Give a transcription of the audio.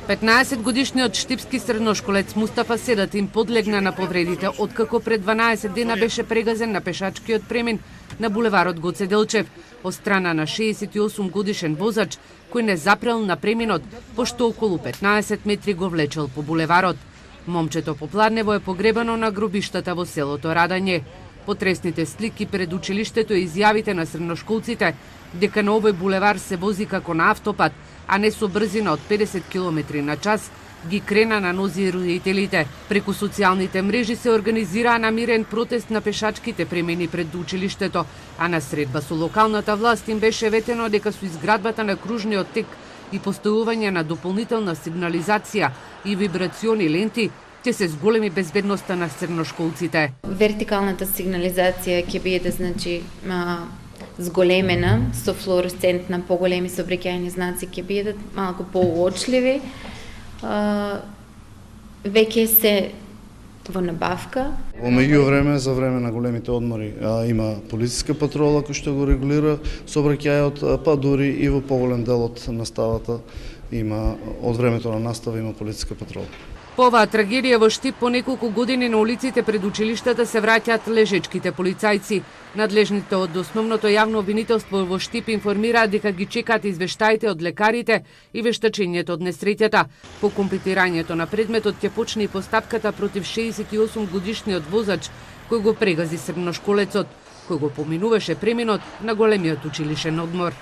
15-годишниот штипски средношколец Мустафа Седатин подлегна на повредите откако пред 12 дена беше прегазен на пешачкиот премин на булеварот Гоце Делчев од страна на 68 годишен возач кој не запрел на преминот, пошто околу 15 метри го влечел по булеварот. Момчето попладнево е погребано на гробиштата во селото Радање. Потресните слики пред училиштето и изјавите на средношколците дека на овој булевар се вози како на автопат, а не со брзина од 50 км на час, ги крена на нози родителите. Преку социјалните мрежи се организираа намирен протест на пешачките премини пред училиштето, а на средба со локалната власт им беше ветено дека со изградбата на кружниот тек и поставување на дополнителна сигнализација и вибрациони ленти ќе се зголеми безбедноста на средношколците. Вертикалната сигнализација ќе биде зголемена со флуоресцентна поголеми сообраќајни знаци ќе бидат малку поуочливи. Веќе се во набавка. Во меѓувреме, за време на големите одмори, има полициска патрола која што го регулира сообраќајот, па дури и во поголем дел од наставата има, од времето на настава има полициска патрола. По оваа трагедија во Штип по неколку години на улиците пред училиштата се враќаат лежечките полицајци. Надлежните од основното јавно обвинителство во Штип информираат дека ги чекаат извештаите од лекарите и вештачењето од несреќата. По компетирањето на предметот ќе почне и постапката против 68 годишниот возач кој го прегази средношколецот, кој го поминуваше преминот на големиот училишен одмор.